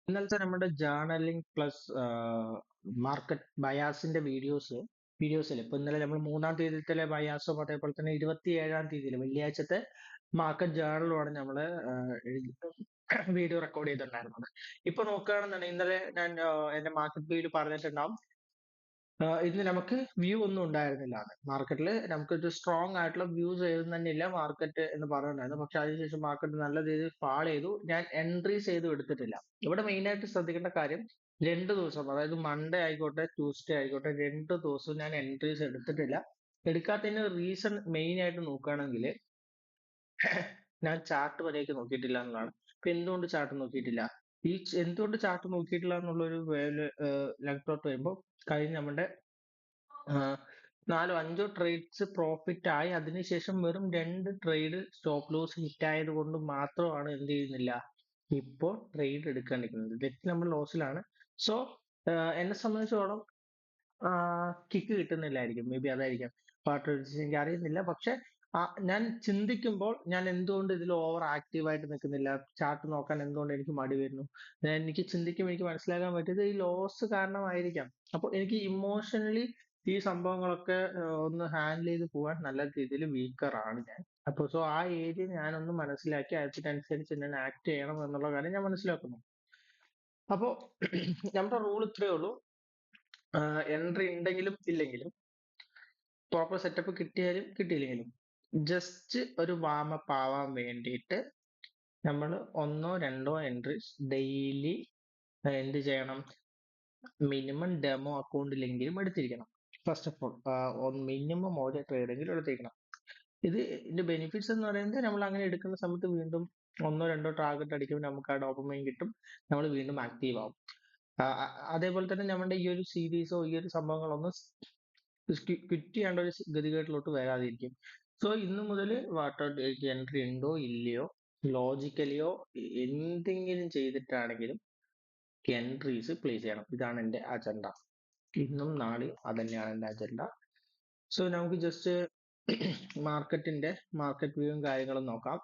ഇന്നലത്തെ നമ്മുടെ journaling plus market ബയാസിന്റെ വീഡിയോസിൽ ഇപ്പൊ ഇന്നലെ നമ്മൾ 3-ാം തീയതിയിലെ ബയാസും അതേപോലെ തന്നെ 27-ാം തീയതിയിൽ വെള്ളിയാഴ്ചത്തെ മാർക്കറ്റ് ജേർണലുമാണ് നമ്മൾ വീഡിയോ റെക്കോർഡ് ചെയ്തിട്ടുണ്ടായിരുന്നത്. ഇപ്പൊ നോക്കുകയാണെന്നുണ്ടെങ്കിൽ ഇന്നലെ ഞാൻ എന്റെ മാർക്കറ്റ് വ്യൂവിൽ പറഞ്ഞിട്ടുണ്ടാവും, ഇന്ന് നമുക്ക് വ്യൂ ഒന്നും ഉണ്ടായിരുന്നില്ല. മാർക്കറ്റിൽ നമുക്കൊരു സ്ട്രോങ് ആയിട്ടുള്ള വ്യൂസ് എഴുതുന്നില്ല മാർക്കറ്റ് എന്ന് പറയുന്നുണ്ടായിരുന്നു. പക്ഷെ അതിനുശേഷം മാർക്കറ്റ് നല്ല രീതിയിൽ ഫാൾ ചെയ്തു. ഞാൻ എൻട്രീസ് ചെയ്തു എടുത്തിട്ടില്ല. ഇവിടെ മെയിൻ ആയിട്ട് ശ്രദ്ധിക്കേണ്ട കാര്യം, 2 ദിവസം, അതായത് മൺഡേ ആയിക്കോട്ടെ ട്യൂസ്ഡേ ആയിക്കോട്ടെ, 2 ദിവസവും ഞാൻ എൻട്രീസ് എടുത്തിട്ടില്ല. എടുക്കാത്തതിന് റീസൺ മെയിൻ ആയിട്ട് നോക്കുകയാണെങ്കിൽ ഞാൻ ചാർട്ട് വരെയൊക്കെ നോക്കിയിട്ടില്ല എന്നുള്ളതാണ്. ഇപ്പൊ എന്തുകൊണ്ട് ചാർട്ട് നോക്കിയിട്ടില്ല? എന്തുകൊണ്ട് ചാർട്ട് നോക്കിയിട്ടില്ല എന്നുള്ളൊരു ലെങ്തോട്ട് വരുമ്പോൾ, കഴിഞ്ഞ നമ്മുടെ 4-5 ട്രേഡ്സ് പ്രോഫിറ്റ് ആയി അതിനുശേഷം വെറും 2 ട്രേഡ് സ്റ്റോപ്പ് ലോസ് ഹിറ്റ് ആയത് കൊണ്ട് മാത്രമാണ് എന്ത് ചെയ്യുന്നില്ല, ഇപ്പോൾ ട്രേഡ് എടുക്കാണ്ടിരിക്കുന്നത്. ജസ്റ്റ് നമ്മൾ ലോസിലാണ്. സോ എന്നെ സംബന്ധിച്ചോളം കിക്ക് കിട്ടുന്നില്ലായിരിക്കും, മേ ബി അതായിരിക്കാം പാർട്ട് എനിക്ക് അറിയുന്നില്ല. പക്ഷെ ഞാൻ ചിന്തിക്കുമ്പോൾ ഞാൻ എന്തുകൊണ്ട് ഇതിൽ ഓവർ ആക്റ്റീവ് ആയിട്ട് നിൽക്കുന്നില്ല, ചാർട്ട് നോക്കാൻ എന്തുകൊണ്ട് എനിക്ക് മടി വരുന്നു, എനിക്ക് ചിന്തിക്കുമ്പോൾ എനിക്ക് മനസ്സിലാക്കാൻ പറ്റിയത് ഈ ലോസ് കാരണമായിരിക്കാം. അപ്പൊ എനിക്ക് ഇമോഷണലി ഈ സംഭവങ്ങളൊക്കെ ഒന്ന് ഹാൻഡിൽ ചെയ്ത് പോകാൻ നല്ല രീതിയിൽ വീക്കർ ആണ് ഞാൻ. അപ്പൊ സോ ആ ഏരിയ ഞാനൊന്ന് മനസ്സിലാക്കി അതിനനുസരിച്ച് ഞാൻ ആക്ട് ചെയ്യണം എന്നുള്ള കാര്യം ഞാൻ മനസ്സിലാക്കുന്നു. അപ്പോ നമ്മുടെ റൂൾ ഇത്രയേ ഉള്ളൂ, എൻട്രി ഉണ്ടെങ്കിലും ഇല്ലെങ്കിലും, പ്രോപ്പർ സെറ്റപ്പ് കിട്ടിയാലും കിട്ടിയില്ലെങ്കിലും, ജസ്റ്റ് ഒരു വാമപ്പ് ആവാൻ വേണ്ടിയിട്ട് നമ്മൾ 1-2 എൻട്രീസ് ഡെയിലി എന്ത് ചെയ്യണം, മിനിമം ഡെമോ അക്കൗണ്ടിലെങ്കിലും എടുത്തിരിക്കണം. ഫസ്റ്റ് ഓഫ് ഓൾ മിനിമം 1 ട്രേഡെങ്കിലും എടുത്തിരിക്കണം. ഇതിന്റെ ബെനിഫിറ്റ്സ് എന്ന് പറയുന്നത്, നമ്മൾ അങ്ങനെ എടുക്കുന്ന സമയത്ത് വീണ്ടും 1-2 ടാർഗറ്റ് അടിക്കുമ്പോൾ നമുക്ക് ആ ഡോപ്പമൈൻ കിട്ടും, നമ്മൾ വീണ്ടും ആക്റ്റീവ് ആവും. അതേപോലെ തന്നെ നമ്മുടെ ഈ ഒരു സീരീസോ ഈ ഒരു സംഭവങ്ങളൊന്നും ക്വിറ്റ് ചെയ്യേണ്ട ഒരു ഗതികേട്ടിലോട്ട് വരാതിരിക്കും. സോ ഇന്നു മുതൽ വാട്ടർ എൻട്രി ഉണ്ടോ ഇല്ലയോ, ലോജിക്കലിയോ എന്തെങ്കിലും ചെയ്തിട്ടാണെങ്കിലും എൻട്രീസ് പ്ലേസ് ചെയ്യണം. ഇതാണ് എന്റെ അജണ്ട. ഇന്നും നാളെയും അതന്നെയാണ് എന്റെ അജണ്ട. സോ നമുക്ക് ജസ്റ്റ് മാർക്കറ്റ് വ്യൂവും കാര്യങ്ങളും നോക്കാം.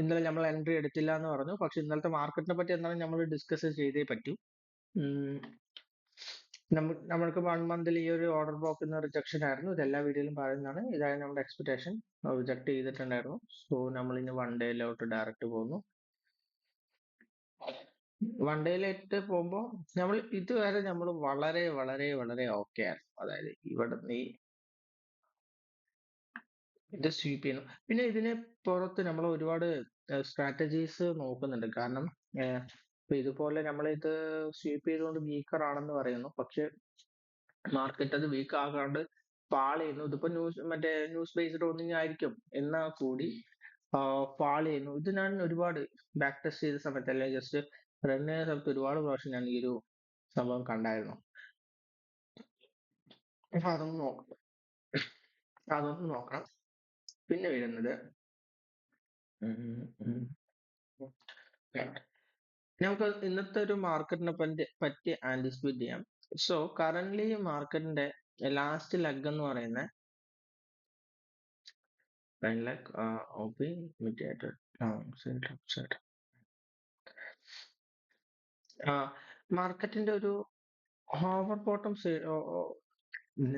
ഇന്നലെ നമ്മൾ എൻട്രി എടുത്തില്ല എന്ന് പറഞ്ഞു, പക്ഷെ ഇന്നലത്തെ മാർക്കറ്റിനെ പറ്റി എന്താണ് നമ്മൾ ഡിസ്കസ് ചെയ്തേ പറ്റൂ. നമ്മൾക്ക് 1 മന്തിൽ ഈ ഒരു ഓർഡർ ബ്ലോക്ക് റിജക്ഷൻ ആയിരുന്നു. ഇത് എല്ലാ വീഡിയോയിലും പറയുന്നതാണ്. ഇതായിരുന്നു നമ്മുടെ എക്സ്പെക്ടേഷൻ. റിജക്ട് ചെയ്തിട്ടുണ്ടായിരുന്നു. സോ നമ്മൾ ഇനി 1 ഡേയിലോട്ട് ഡയറക്റ്റ് പോകുന്നു. 1 ഡേയിലേക്ക് പോകുമ്പോൾ നമ്മൾ ഇതുവരെ നമ്മൾ വളരെ വളരെ വളരെ ഓക്കെ ആണ്. അതായത് ഇവിടെ ഈ ഇത് സ്വീപ്പ് ചെയ്യുന്നു. പിന്നെ ഇതിന് പുറത്ത് നമ്മൾ ഒരുപാട് സ്ട്രാറ്റജീസ് നോക്കുന്നുണ്ട്. കാരണം ഇപ്പൊ ഇതുപോലെ നമ്മളിത് സ്വീപ്പ് ചെയ്തുകൊണ്ട് വീക്കർ ആണെന്ന് പറയുന്നു, പക്ഷെ മാർക്കറ്റ് അത് വീക്ക് ആകാണ്ട് ഫാൾ ചെയ്യുന്നു. ഇതിപ്പോ ന്യൂസ് ബേസ്ഡ് ഒന്നും ആയിരിക്കും, എന്നാൽ കൂടി ഫാൾ ചെയ്യുന്നു. ഇത് ഞാൻ ഒരുപാട് ബാക്ക് ടെസ്റ്റ് ചെയ്ത സമയത്ത്, അല്ലെങ്കിൽ ജസ്റ്റ് റൺ ചെയ്യുന്ന സമയത്ത് ഒരുപാട് പ്രാവശ്യം ഞാൻ ഈ ഒരു സംഭവം കണ്ടായിരുന്നു. അപ്പൊ അതൊന്ന് നോക്കണം. പിന്നെ വരുന്നത് നമുക്ക് ഇന്നത്തെ ഒരു മാർക്കറ്റിനെ പറ്റി ആന്റിസിപ്പേറ്റ് ചെയ്യാം. സോ കറന്റ്ലി മാർക്കറ്റിന്റെ ലാസ്റ്റ് ലെഗ് എന്ന് പറയുന്നത് 9 lakh OP mitigated downside upside. മാർക്കറ്റിന്റെ ഒരു ഓവർ ബോട്ടം,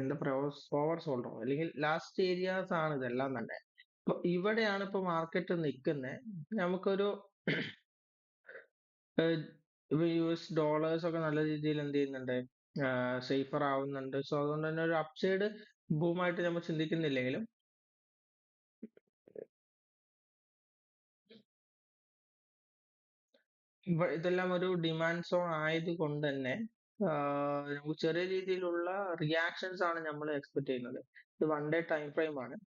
എന്താ പറയാ, ഓവർ സോൾഡോ അല്ലെങ്കിൽ ലാസ്റ്റ് ഏരിയാസ് ആണ് ഇതെല്ലാം തന്നെ. അപ്പൊ ഇവിടെയാണ് ഇപ്പൊ മാർക്കറ്റ് നിൽക്കുന്നത്. നമുക്കൊരു US ഡോളേഴ്സ് ഒക്കെ നല്ല രീതിയിൽ എന്ത് ചെയ്യുന്നുണ്ട്, സേഫർ ആവുന്നുണ്ട്. സോ അതുകൊണ്ട് തന്നെ ഒരു അപ്സൈഡ് ബൂമായിട്ട് നമ്മൾ ചിന്തിക്കുന്നില്ലെങ്കിലും, ഇതെല്ലാം ഒരു ഡിമാൻഡ് സോൺ ആയത് കൊണ്ട് തന്നെ നമുക്ക് ചെറിയ രീതിയിലുള്ള റിയാക്ഷൻസ് ആണ് നമ്മൾ എക്സ്പെക്ട് ചെയ്യുന്നത്. ഇത് 1 ഡേ ടൈം ഫ്രെയിം ആണ്.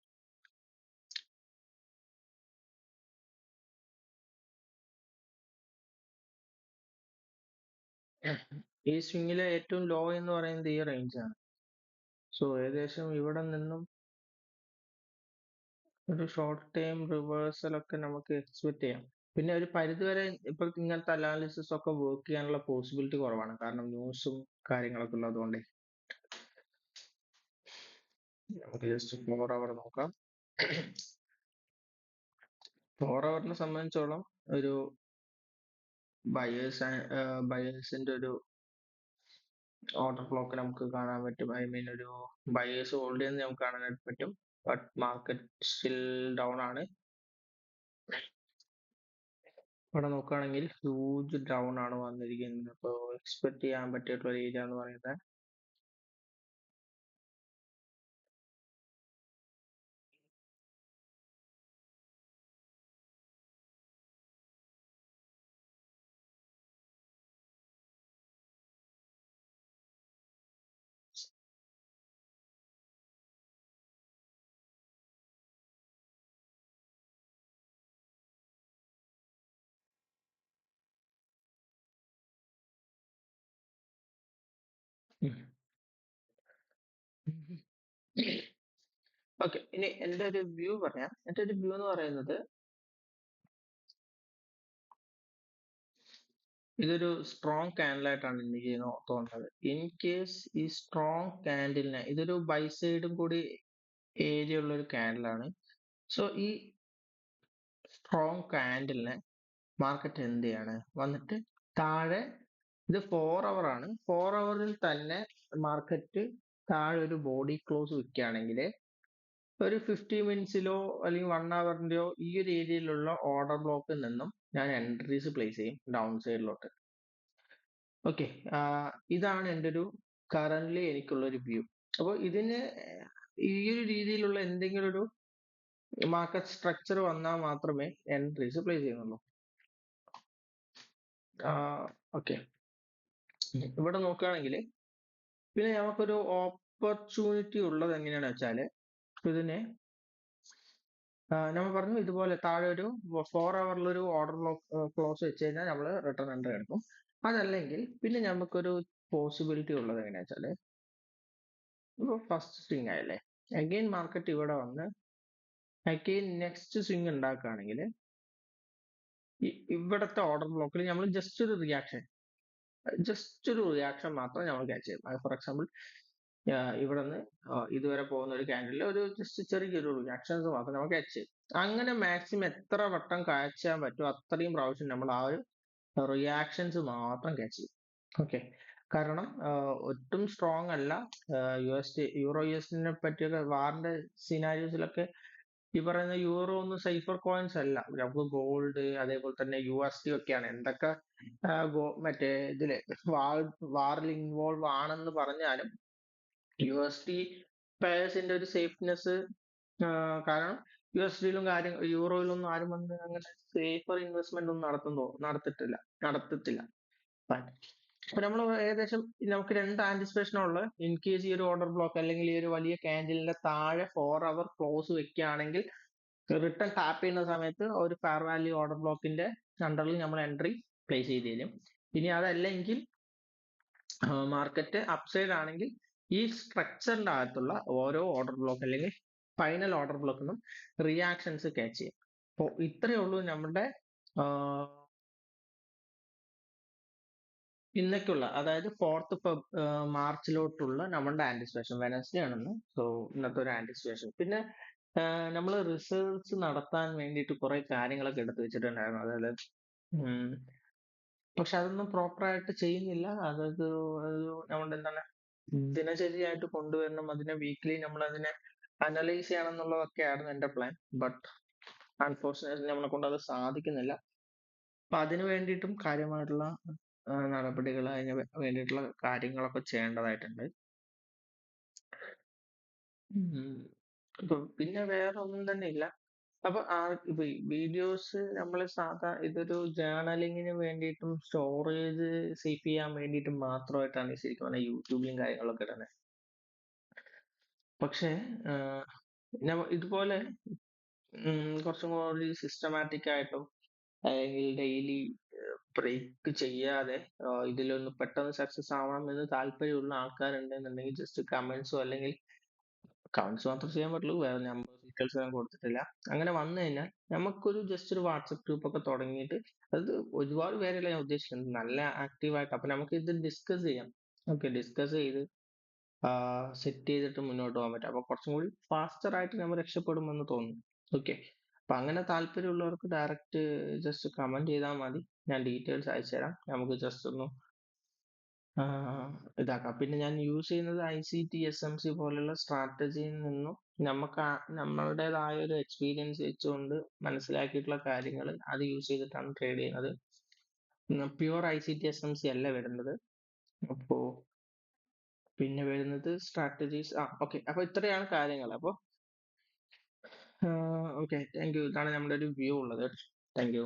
ഈ സ്വിങ്ങിലെ ഏറ്റവും ലോ എന്ന് പറയുന്നത് ഈ റേഞ്ച് ആണ്. സോ ഏകദേശം ഇവിടെ നിന്നും ഒരു ഷോർട്ട് ടൈം റിവേഴ്സൽ ഒക്കെ നമുക്ക് എക്സ്പെക്ട് ചെയ്യാം. പിന്നെ ഒരു പരിധിവരെ ഇപ്പൊ ഇങ്ങനത്തെ അനാലിസിസ് ഒക്കെ വർക്ക് ചെയ്യാനുള്ള പോസിബിലിറ്റി കുറവാണ്, കാരണം ന്യൂസും കാര്യങ്ങളൊക്കെ ഉള്ളതുകൊണ്ട്. നമുക്ക് ജസ്റ്റ് 4 അവർ നോക്കാം. 4 അവറിനെ സംബന്ധിച്ചോളം ഒരു ബയേഴ്സിന്റെ ഒരു ഓർഡർ ബ്ലോക്ക് നമുക്ക് കാണാൻ പറ്റും. ഐ മീൻ ഒരു ബയേഴ്സ് ഹോൾഡ് ചെയ്യുന്നത് നമുക്ക് കാണാനായിട്ട് പറ്റും. ബട്ട് മാർക്കറ്റ് സ്റ്റിൽ ഡൗൺ ആണ്. ഇവിടെ നോക്കുകയാണെങ്കിൽ ഹ്യൂജ് ഡൗൺ ആണ് വന്നിരിക്കുന്നത്. അപ്പോൾ എക്സ്പെക്ട് ചെയ്യാൻ പറ്റിയിട്ടുള്ള ഒരു ഏരിയ എന്ന് പറയുന്നത് ഓക്കെ. ഇനി എൻ്റെ ഒരു വ്യൂ പറയാം. എൻ്റെ ഒരു വ്യൂ എന്ന് പറയുന്നത് ഇതൊരു സ്ട്രോങ് ക്യാൻഡിലായിട്ടാണ് എനിക്ക് തോന്നുന്നത്. ഇൻ കേസ് ഈ സ്ട്രോങ് ക്യാൻഡിലിനെ ഇതൊരു ബൈ സൈഡും കൂടി ഏരിയ ഉള്ള ഒരു ക്യാൻഡിലാണ്. സോ ഈ സ്ട്രോങ് ക്യാൻഡിലിനെ മാർക്കറ്റ് എന്ത് ചെയ്യാണ്, വന്നിട്ട് താഴെ, ഇത് 4 hour ആണ്, 4 hourൽ തന്നെ മാർക്കറ്റ് താഴെ ഒരു ബോഡി ക്ലോസ് വെക്കുകയാണെങ്കിൽ ഒരു 50 minutes അല്ലെങ്കിൽ 1 hourൻ്റെയോ ഈ ഒരു ഏരിയയിലുള്ള ഓർഡർ ബ്ലോക്കിൽ നിന്നും ഞാൻ എൻട്രീസ് പ്ലേസ് ചെയ്യും ഡൗൺ സൈഡിലോട്ട്. ഓക്കെ. ഇതാണ് എൻ്റെ ഒരു കറന്റ് എനിക്കുള്ള ഒരു വ്യൂ. അപ്പോൾ ഇതിന് ഈ ഒരു രീതിയിലുള്ള എന്തെങ്കിലും ഒരു മാർക്കറ്റ് സ്ട്രക്ചർ വന്നാൽ മാത്രമേ എൻട്രീസ് പ്ലേസ് ചെയ്യുന്നുള്ളൂ. ഓക്കെ. ഇവിടെ നോക്കുകയാണെങ്കിൽ പിന്നെ നമുക്കൊരു ഓപ്പർച്യൂണിറ്റി ഉള്ളത് എങ്ങനെയാണെന്ന് വെച്ചാൽ, ഇതിനെ നമ്മൾ പറഞ്ഞു ഇതുപോലെ താഴെ ഒരു 4 hourൽ ഒരു ഓർഡർ ക്ലോസ് വെച്ച് കഴിഞ്ഞാൽ നമ്മൾ റിട്ടേൺ എൻട്രി എടുക്കും. അതല്ലെങ്കിൽ പിന്നെ നമുക്കൊരു പോസിബിലിറ്റി ഉള്ളത് എങ്ങനെയാ വെച്ചാല്, ഇപ്പൊ ഫസ്റ്റ് സ്വിങ് ആയല്ലേ, അഗെയിൻ മാർക്കറ്റ് ഇവിടെ വന്ന് അഗെയിൻ നെക്സ്റ്റ് സ്വിങ് ഉണ്ടാക്കുകയാണെങ്കിൽ ഇവിടത്തെ ഓർഡർ ബ്ലോക്കിൽ നമ്മൾ ജസ്റ്റ് ഒരു റിയാക്ഷൻ മാത്രം നമ്മൾ ക്യാച്ച് ചെയ്യും. ഫോർ എക്സാമ്പിൾ ഇവിടെ നിന്ന് ഇതുവരെ പോകുന്ന ഒരു ക്യാൻഡിൽ ഒരു ജസ്റ്റ് ചെറിയൊരു റിയാക്ഷൻസ് മാത്രം നമ്മൾ ക്യാച്ച് ചെയ്യും. അങ്ങനെ മാക്സിമം എത്ര വട്ടം ക്യാച്ച് ചെയ്യാൻ പറ്റുമോ അത്രയും പ്രാവശ്യം നമ്മൾ ആ ഒരു റിയാക്ഷൻസ് മാത്രം ക്യാച്ച് ചെയ്യും. ഓക്കെ. കാരണം ഒട്ടും സ്ട്രോങ് അല്ല. യൂറോ യുഎസിനെ പറ്റിയൊക്കെ വാറിന്റെ സിനാരിയോസിലൊക്കെ ഈ പറയുന്ന യൂറോ ഒന്നും സൈഫർ കോയിൻസ് അല്ല. നമുക്ക് ഗോൾഡ് അതേപോലെ തന്നെ USD ഒക്കെയാണ്. എന്തൊക്കെ മറ്റേ ഇതില് വാറിൽ ഇൻവോൾവ് ആണെന്ന് പറഞ്ഞാലും USD പേഴ്സിന്റെ ഒരു സേഫ്നെസ്, കാരണം USD-യിലും യൂറോയിലൊന്നും ആരും വന്ന് അങ്ങനെ സേഫർ ഇൻവെസ്റ്റ്മെന്റ് ഒന്നും നടത്തത്തില്ല. അപ്പൊ നമ്മൾ ഏകദേശം നമുക്ക് രണ്ട് ആന്റിസിപ്പേഷൻ ഉള്ളത്. ഇൻ കേസ് ഈ ഒരു ഓർഡർ ബ്ലോക്ക് അല്ലെങ്കിൽ ഈ ഒരു വലിയ ക്യാൻഡിലിന്റെ താഴെ 4 hour ക്ലോസ് വെക്കുകയാണെങ്കിൽ റിട്ടേൺ ടാപ്പ് ചെയ്യുന്ന സമയത്ത് ഒരു ഫെയർ വാല്യൂ ഓർഡർ ബ്ലോക്കിന്റെ അണ്ടറിൽ നമ്മൾ എൻട്രി പ്ലേസ് ചെയ്ത് തരും. ഇനി അതല്ലെങ്കിൽ മാർക്കറ്റ് അപ്സൈഡ് ആണെങ്കിൽ ഈ സ്ട്രക്ചറിന്റെ അകത്തുള്ള ഓരോ ഓർഡർ ബ്ലോക്ക് അല്ലെങ്കിൽ ഫൈനൽ ഓർഡർ ബ്ലോക്കിനും റിയാക്ഷൻസ് ക്യാച്ച് ചെയ്യും. അപ്പോൾ ഇത്രയേ ഉള്ളൂ നമ്മുടെ ഇന്നേക്കുള്ള, അതായത് 4th മാർച്ചിലോട്ടുള്ള നമ്മളുടെ ആന്റിസിപ്പേഷൻ. വെനസ്ഡേ ആണെന്ന്. സോ ഇന്നത്തെ ഒരു ആന്റിസിപ്പേഷൻ. പിന്നെ നമ്മൾ റിസർച്ച് നടത്താൻ വേണ്ടിയിട്ട് കുറെ കാര്യങ്ങളൊക്കെ എടുത്തു വെച്ചിട്ടുണ്ടായിരുന്നു. അതായത് പക്ഷെ അതൊന്നും പ്രോപ്പർ ആയിട്ട് ചെയ്യുന്നില്ല. അതായത് നമ്മുടെ എന്താണ് ദിനചര്യയായിട്ട് കൊണ്ടുവരണം. അതിനെ വീക്ക്ലി നമ്മൾ അതിനെ അനലൈസ് ചെയ്യണം എന്നുള്ളതൊക്കെയായിരുന്നു എൻ്റെ പ്ലാൻ. ബട്ട് അൺഫോർച്ചുനേറ്റ്ലി നമ്മളെ കൊണ്ട് അത് സാധിക്കുന്നില്ല. അപ്പൊ അതിനു വേണ്ടിയിട്ടും കാര്യമായിട്ടുള്ള നടപടികൾ, അതിന് വേണ്ടിയിട്ടുള്ള കാര്യങ്ങളൊക്കെ ചെയ്യേണ്ടതായിട്ടുണ്ട്. പിന്നെ വേറെ ഒന്നും തന്നെ ഇല്ല. അപ്പൊ വീഡിയോസ് നമ്മൾ ഇതൊരു ജേർണലിങ്ങിന് വേണ്ടിയിട്ടും സ്റ്റോറേജ് സേവ് ചെയ്യാൻ വേണ്ടിയിട്ടും മാത്രമായിട്ടാണ് ശരിക്കും പറഞ്ഞാൽ യൂട്യൂബിലും കാര്യങ്ങളൊക്കെ ഇടുന്നത്. പക്ഷേ ഇതുപോലെ കുറച്ചും കൂടി സിസ്റ്റമാറ്റിക് ആയിട്ടും അല്ലെങ്കിൽ ഡെയിലി ബ്രേക്ക് ചെയ്യാതെ ഇതിലൊന്ന് പെട്ടെന്ന് സക്സസ് ആവണം എന്ന് താല്പര്യമുള്ള ആൾക്കാരുണ്ടെന്നുണ്ടെങ്കിൽ ജസ്റ്റ് കമന്റ്സോ അല്ലെങ്കിൽ കമന്റ്സ് മാത്രം ചെയ്യാൻ പറ്റുള്ളൂ, വേറെ നമ്പർ ഡീറ്റെയിൽസ് ഒന്നും കൊടുത്തിട്ടില്ല. അങ്ങനെ വന്നു കഴിഞ്ഞാൽ നമുക്കൊരു ജസ്റ്റ് ഒരു വാട്സപ്പ് ഗ്രൂപ്പ് ഒക്കെ തുടങ്ങിയിട്ട്, അത് ഒരുപാട് പേരല്ല ഞാൻ ഉദ്ദേശിക്കുന്നത്, നല്ല ആക്റ്റീവായിട്ട്. അപ്പൊ നമുക്ക് ഇത് ഡിസ്കസ് ചെയ്യാം. ഓക്കെ, ഡിസ്കസ് ചെയ്ത് സെറ്റ് ചെയ്തിട്ട് മുന്നോട്ട് പോകാൻ പറ്റും. അപ്പൊ കുറച്ചും കൂടി ഫാസ്റ്റർ ആയിട്ട് നമ്മൾ രക്ഷപ്പെടുമെന്ന് തോന്നുന്നു. ഓക്കെ. അപ്പൊ അങ്ങനെ താല്പര്യമുള്ളവർക്ക് ഡയറക്റ്റ് ജസ്റ്റ് കമന്റ് ചെയ്താൽ മതി. ഞാൻ ഡീറ്റെയിൽസ് അയച്ചു തരാം. നമുക്ക് ജസ്റ്റ് ഒന്ന് ഇതാക്കാം. പിന്നെ ഞാൻ യൂസ് ചെയ്യുന്നത് ICT-SMC പോലുള്ള സ്ട്രാറ്റജിയിൽ നിന്നും നമ്മളുടേതായ ഒരു എക്സ്പീരിയൻസ് വെച്ചുകൊണ്ട് മനസ്സിലാക്കിയിട്ടുള്ള കാര്യങ്ങൾ അത് യൂസ് ചെയ്തിട്ടാണ് ട്രേഡ് ചെയ്യുന്നത്. പ്യുവർ ICT-SMC അല്ല വരുന്നത്. അപ്പോ പിന്നെ വരുന്നത് സ്ട്രാറ്റജീസ്. ഓക്കെ, അപ്പൊ ഇത്രയാണ് കാര്യങ്ങൾ. അപ്പൊ ഓക്കെ, താങ്ക് യു. ഇതാണ് നമ്മുടെ ഒരു വ്യൂ ഉള്ളത്. Thank you.